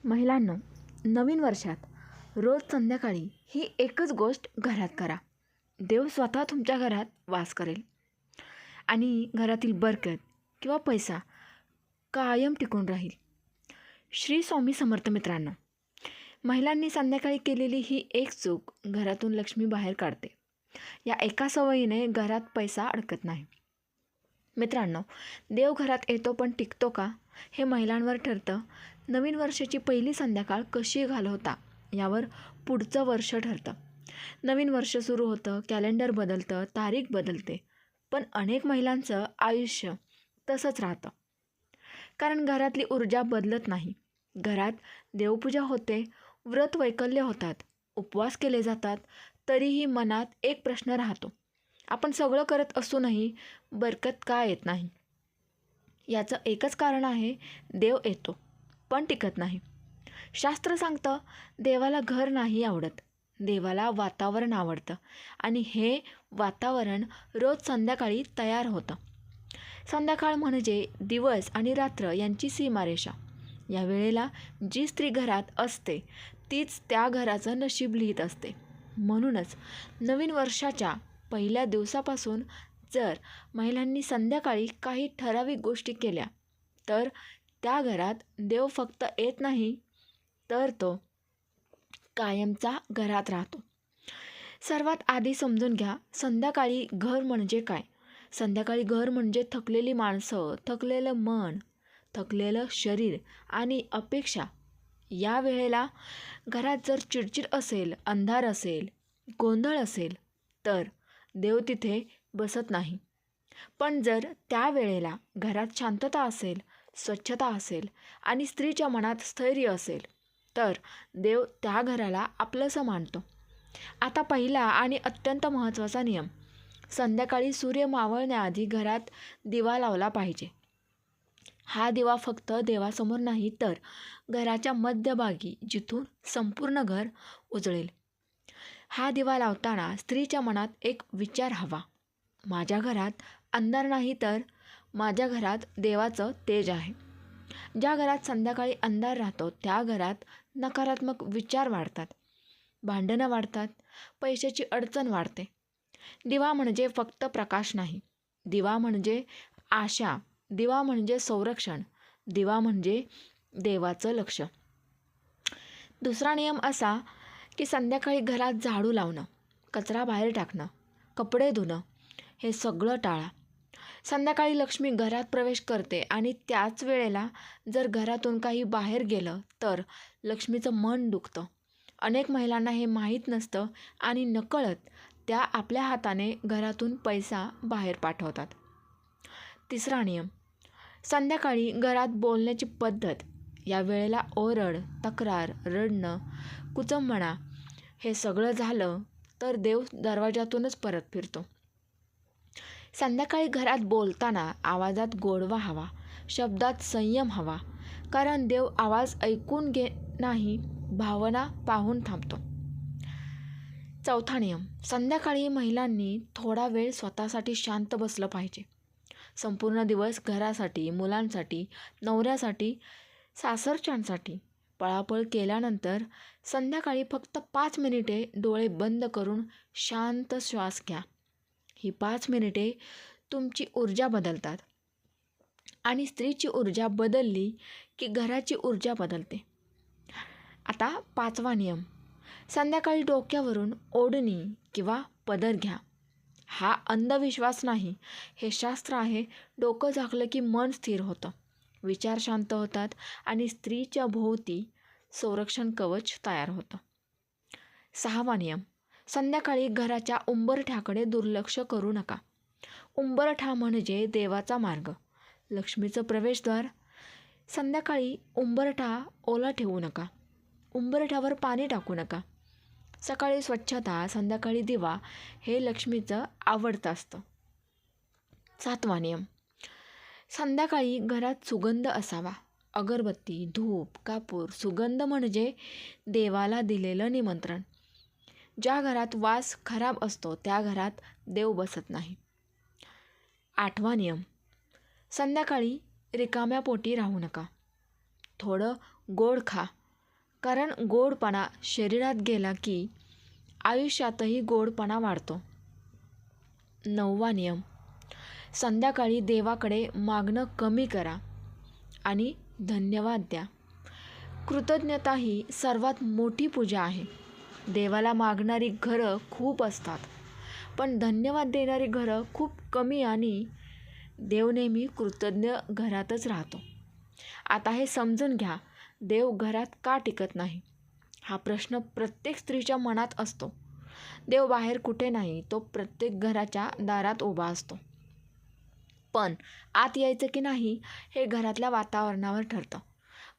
महिलांनो, नवीन वर्षात रोज संध्याकाळी ही एकच गोष्ट घरात करा. देव स्वतः तुमच्या घरात वास करेल आणि घरातील बरकत किंवा पैसा कायम टिकून राहील. श्री स्वामी समर्थ. मित्रांनो, महिलांनी संध्याकाळी केलेली ही एक चूक घरातून लक्ष्मी बाहेर काढते. या एका सवयीने घरात पैसा अडकत नाही. मित्रांनो, देव घरात येतो पण टिकतो का, हे महिलांवर ठरतं. नवीन वर्षाची पहिली संध्याकाळ कशी घालवता यावर पुढचं वर्ष ठरतं. नवीन वर्ष सुरू होतं, कॅलेंडर बदलतं, तारीख बदलते, पण अनेक महिलांचं आयुष्य तसंच राहतं. कारण घरातली ऊर्जा बदलत नाही. घरात देवपूजा होते, व्रत वैकल्य होतात, उपवास केले जातात, तरीही मनात एक प्रश्न राहतो. आपण सगळं करत असूनही बरकत का येत नाही? याचं एकच कारण आहे, देव येतो पण टिकत नाही. शास्त्र सांगतं, देवाला घर नाही आवडत, देवाला वातावरण आवडतं आणि हे वातावरण रोज संध्याकाळी तयार होतं. संध्याकाळ म्हणजे दिवस आणि रात्र यांची सीमारेषा. या वेळेला जी स्त्री घरात असते तीच त्या घराचं नशीब लिहित असते. म्हणूनच नवीन वर्षाच्या पहिल्या दिवसापासून जर महिलांनी संध्याकाळी काही ठराविक गोष्टी केल्या तर त्या घरात देव फक्त येत नाही, तर तो कायमचा घरात राहतो. सर्वात आधी समजून घ्या, संध्याकाळी घर म्हणजे काय. संध्याकाळी घर म्हणजे थकलेली माणसं, थकलेलं मन, थकलेलं शरीर आणि अपेक्षा. या वेळेला घरात जर चिडचिड असेल, अंधार असेल, गोंधळ असेल तर देव तिथे बसत नाही. पण जर त्या वेळेला घरात शांतता असेल, स्वच्छता असेल आणि स्त्रीच्या मनात स्थैर्य असेल तर देव त्या घराला आपलंसं मानतो. आता पहिला आणि अत्यंत महत्त्वाचा नियम, संध्याकाळी सूर्य मावळण्याआधी घरात दिवा लावला पाहिजे. हा दिवा फक्त देवासमोर नाही तर घराच्या मध्यभागी, जिथून संपूर्ण घर उजळेल. हा दिवा लावताना स्त्रीच्या मनात एक विचार हवा, माझ्या घरात अंधार नाही तर माझ्या घरात देवाचं तेज आहे. ज्या घरात संध्याकाळी अंधार राहतो त्या घरात नकारात्मक विचार वाढतात, भांडणं वाढतात, पैशाची अडचण वाढते. दिवा म्हणजे फक्त प्रकाश नाही, दिवा म्हणजे आशा, दिवा म्हणजे संरक्षण, दिवा म्हणजे देवाचं लक्ष. दुसरा नियम असा की संध्याकाळी घरात झाडू लावणं, कचरा बाहेर टाकणं, कपडे धुणं हे सगळं टाळा. संध्याकाळी लक्ष्मी घरात प्रवेश करते आणि त्याच वेळेला जर घरातून काही बाहेर गेलं तर लक्ष्मीचं मन दुखतं. अनेक महिलांना हे माहीत नसतं आणि नकळत त्या आपल्या हाताने घरातून पैसा बाहेर पाठवतात. तिसरा नियम, संध्याकाळी घरात बोलण्याची पद्धत. या वेळेला ओरड, तक्रार, रडणं, कुचंबणा हे सगळं झालं तर देव दरवाजातूनच परत फिरतो. संध्याकाळी घरात बोलताना आवाजात गोडवा हवा, शब्दात संयम हवा, कारण देव आवाज ऐकून नाही, भावना पाहून थांबतो. चौथा नियम, संध्याकाळी महिलांनी थोडा वेळ स्वतःसाठी शांत बसलं पाहिजे. संपूर्ण दिवस घरासाठी, मुलांसाठी, नवऱ्यासाठी, सासरच्यांसाठी पळापळ केल्यानंतर संध्याकाळी फक्त 5 मिनिटे डोळे बंद करून शांत श्वास घ्या. ही 5 मिनिटे तुमची ऊर्जा बदलतात आणि स्त्रीची ऊर्जा बदलली की घराची ऊर्जा बदलते. आता 5वा नियम, संध्याकाळी डोक्यावरून ओढणी किंवा पदर घ्या. हा अंधविश्वास नाही, हे शास्त्र आहे. डोकं झाकलं की मन स्थिर होतं, विचार शांत होतात आणि स्त्रीच्या भोवती संरक्षण कवच तयार होतं. 6वा नियम, संध्याकाळी घराच्या उंबरठ्याकडे दुर्लक्ष करू नका. उंबरठा म्हणजे देवाचा मार्ग, लक्ष्मीचं प्रवेशद्वार. संध्याकाळी उंबरठा ओला ठेवू नका, उंबरठ्यावर पाणी टाकू नका. सकाळी स्वच्छता, संध्याकाळी दिवा हे लक्ष्मीचं आवडतं असतं. 7वा नियम, संध्याकाळी घरात सुगंध असावा. अगरबत्ती, धूप, कापूर. सुगंध म्हणजे देवाला दिलेलं निमंत्रण. ज्या घरात वास खराब असतो त्या घरात देव बसत नाही. 8वा नियम, संध्याकाळी रिकाम्या पोटी राहू नका. थोडं गोड खा, कारण गोडपणा शरीरात गेला की आयुष्यातही गोडपणा वाढतो. 9वा नियम, संध्याकाळी देवाकडे मागणं कमी करा आणि धन्यवाद द्या. कृतज्ञता ही सर्वात मोठी पूजा आहे. देवाला मागणारी घरं खूप असतात, पण धन्यवाद देणारी घरं खूप कमी आणि देव नेहमी कृतज्ञ घरातच राहतो. आता हे समजून घ्या, देव घरात का टिकत नाही? हा प्रश्न प्रत्येक स्त्रीच्या मनात असतो. देव बाहेर कुठे नाही, तो प्रत्येक घराच्या दारात उभा असतो. पण आत यायचं की नाही हे घरातल्या वातावरणावर ठरतं.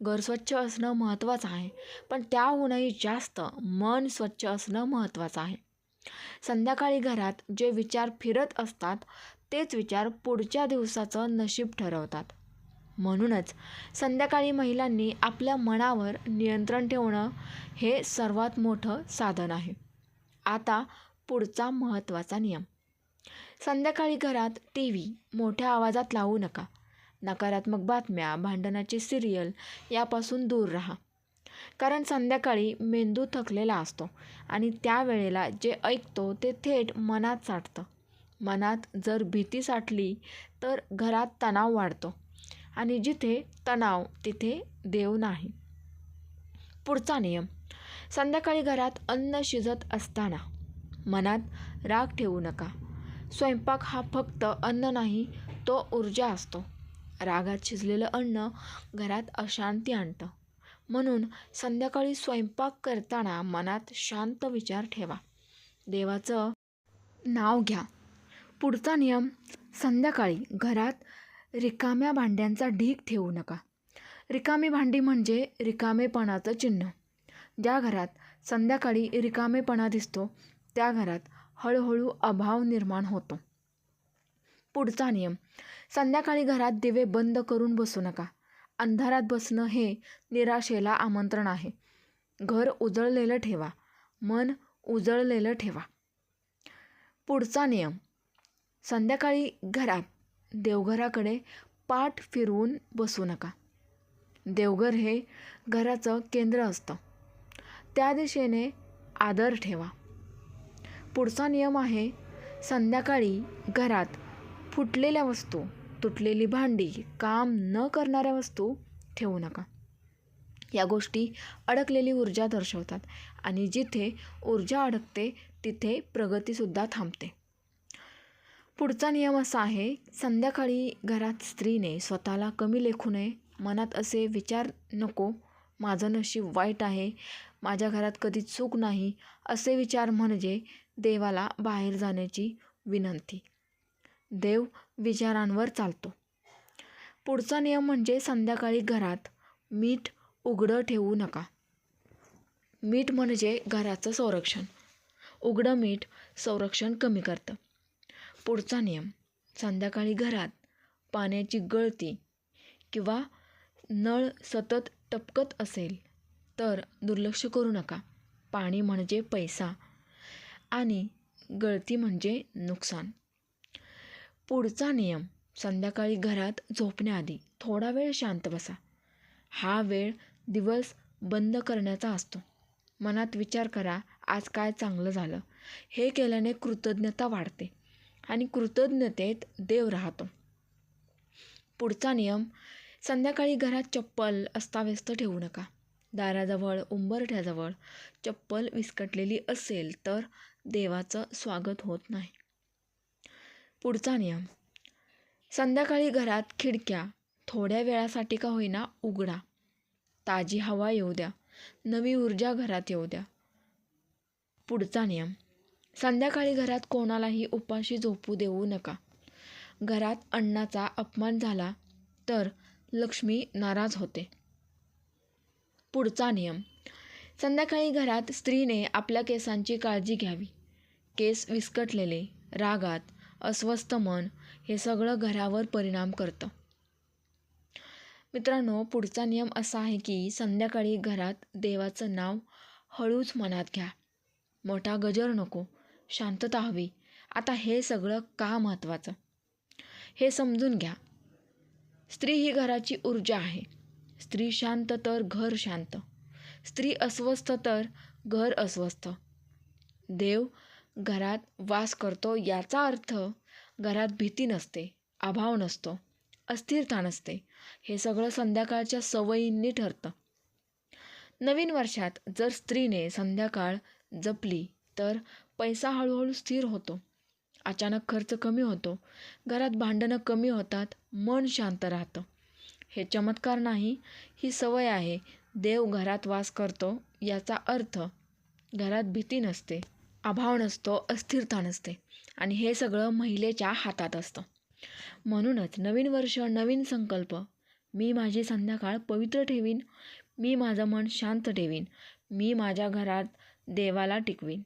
घर स्वच्छ असणं महत्त्वाचं आहे, पण त्याहूनही जास्त मन स्वच्छ असणं महत्त्वाचं आहे. संध्याकाळी घरात जे विचार फिरत असतात तेच विचार पुढच्या दिवसाचं नशीब ठरवतात. म्हणूनच संध्याकाळी महिलांनी आपल्या मनावर नियंत्रण ठेवणं हे सर्वात मोठं साधन आहे. आता पुढचा महत्त्वाचा नियम. संध्याकाळी घरात TV मोठ्या आवाजात लावू नका. नकारात्मक बातम्या, भांडणाचे सिरियल यापासून दूर राहा. कारण संध्याकाळी मेंदू थकलेला असतो आणि त्यावेळेला जे ऐकतो ते थेट मनात साठतं. मनात जर भीती साठली तर घरात तणाव वाढतो आणि जिथे तणाव तिथे देव नाही. पुढचा नियम. संध्याकाळी घरात अन्न शिजत असताना मनात राग ठेवू नका. स्वयंपाक हा फक्त अन्न नाही, तो ऊर्जा असतो. रागात शिजलेलं अन्न घरात अशांती आणतं. म्हणून संध्याकाळी स्वयंपाक करताना मनात शांत विचार ठेवा. देवाचं नाव घ्या. पुढचा नियम. संध्याकाळी घरात रिकाम्या भांड्यांचा ढीग ठेवू नका. रिकामी भांडी म्हणजे रिकामेपणाचं चिन्ह. ज्या घरात संध्याकाळी रिकामेपणा दिसतो त्या घरात हळूहळू अभाव निर्माण होतो. पुढचा नियम. संध्याकाळी घरात दिवे बंद करून बसू नका. अंधारात बसणं हे निराशेला आमंत्रण आहे. घर उजळलेलं ठेवा, मन उजळलेलं ठेवा. पुढचा नियम. संध्याकाळी घरात देवघराकडे पाठ फिरवून बसू नका. देवघर हे घराचं केंद्र असतं, त्या दिशेने आदर ठेवा. पुढचा नियम आहे, संध्याकाळी घरात फुटलेल्या वस्तू, तुटलेली भांडी, काम न करणाऱ्या वस्तू ठेवू नका. या गोष्टी अडकलेली ऊर्जा दर्शवतात आणि जिथे ऊर्जा अडकते तिथे प्रगतीसुद्धा थांबते. पुढचा नियम असा आहे, संध्याकाळी घरात स्त्रीने स्वतःला कमी लेखू नये. मनात असे विचार नको, माझं नशीब वाईट आहे, माझ्या घरात कधी चूक नाही, असे विचार म्हणजे देवाला बाहेर जाण्याची विनंती. देव विचारांवर चालतो. पुढचा नियम म्हणजे संध्याकाळी घरात मीठ उघडं ठेवू नका. मीठ म्हणजे घराचं संरक्षण. उघडं मीठ संरक्षण कमी करतं. पुढचा नियम. संध्याकाळी घरात पाण्याची गळती किंवा नळ सतत टपकत असेल तर दुर्लक्ष करू नका. पाणी म्हणजे पैसा आणि गळती म्हणजे नुकसान. पुढचा नियम. संध्याकाळी घरात झोपण्याआधी थोडा वेळ शांत बसा. हा वेळ दिवस बंद करण्याचा असतो. मनात विचार करा, आज काय चांगलं झालं. हे केल्याने कृतज्ञता वाढते आणि कृतज्ञतेत देव राहतो. पुढचा नियम. संध्याकाळी घरात चप्पल अस्ताव्यस्त ठेवू नका. दाराजवळ, उंबरठ्याजवळ चप्पल विस्कटलेली असेल तर देवाचं स्वागत होत नाही. पुढचा नियम. संध्याकाळी घरात खिडक्या थोड्या वेळासाठी का होईना उघडा. ताजी हवा येऊ द्या, नवी ऊर्जा घरात येऊ द्या. पुढचा नियम. संध्याकाळी घरात कोणालाही उपाशी झोपू देऊ नका. घरात अन्नाचा अपमान झाला तर लक्ष्मी नाराज होते. पुढचा नियम. संध्याकाळी घरात स्त्रीने आपल्या केसांची काळजी घ्यावी. केस विस्कटलेले, रागात, अस्वस्थ मन हे सगळं घरावर परिणाम करतं. मित्रांनो, पुढचा नियम असा आहे की संध्याकाळी घरात देवाचं नाव हळूच मनात घ्या. मोठा गजर नको, शांतता हवी. आता हे सगळं का महत्त्वाचं हे समजून घ्या. स्त्री ही घराची ऊर्जा आहे. स्त्री शांत तर घर शांत. स्त्री अस्वस्थ तर घर अस्वस्थ. देव घरात वास करतो याचा अर्थ घरात भीती नसते, अभाव नसतो, अस्थिरता नसते. हे सगळं संध्याकाळच्या सवयींनी ठरतं. नवीन वर्षात जर स्त्रीने संध्याकाळ जपली तर पैसा हळूहळू स्थिर होतो, अचानक खर्च कमी होतो, घरात भांडणं कमी होतात, मन शांत राहतं. हे चमत्कार नाही, ही सवय आहे. देव घरात वास करतो याचा अर्थ घरात भीती नसते, अभाव नसतो, अस्थिरता नसते आणि हे सगळं महिलेच्या हातात असतं. म्हणूनच नवीन वर्ष, नवीन संकल्प. मी माझी संध्याकाळ पवित्र ठेवीन, मी माझं मन शांत ठेवीन, मी माझ्या घरात देवाला टिकवीन.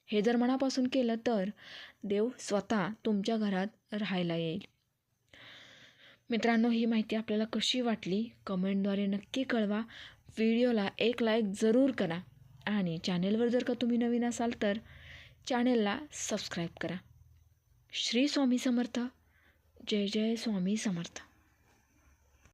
हे जर मनापासून केलं तर देव स्वतः तुमच्या घरात राहायला येईल. मित्रांनो, ही माहिती आपल्याला कशी वाटली कमेंटद्वारे नक्की कळवा. व्हिडिओला एक लाईक जरूर करा आणि चॅनेलवर जर का तुम्ही नवीन असाल तर चॅनेलला सबस्क्राईब करा. श्री स्वामी समर्थ. जय जय स्वामी समर्थ.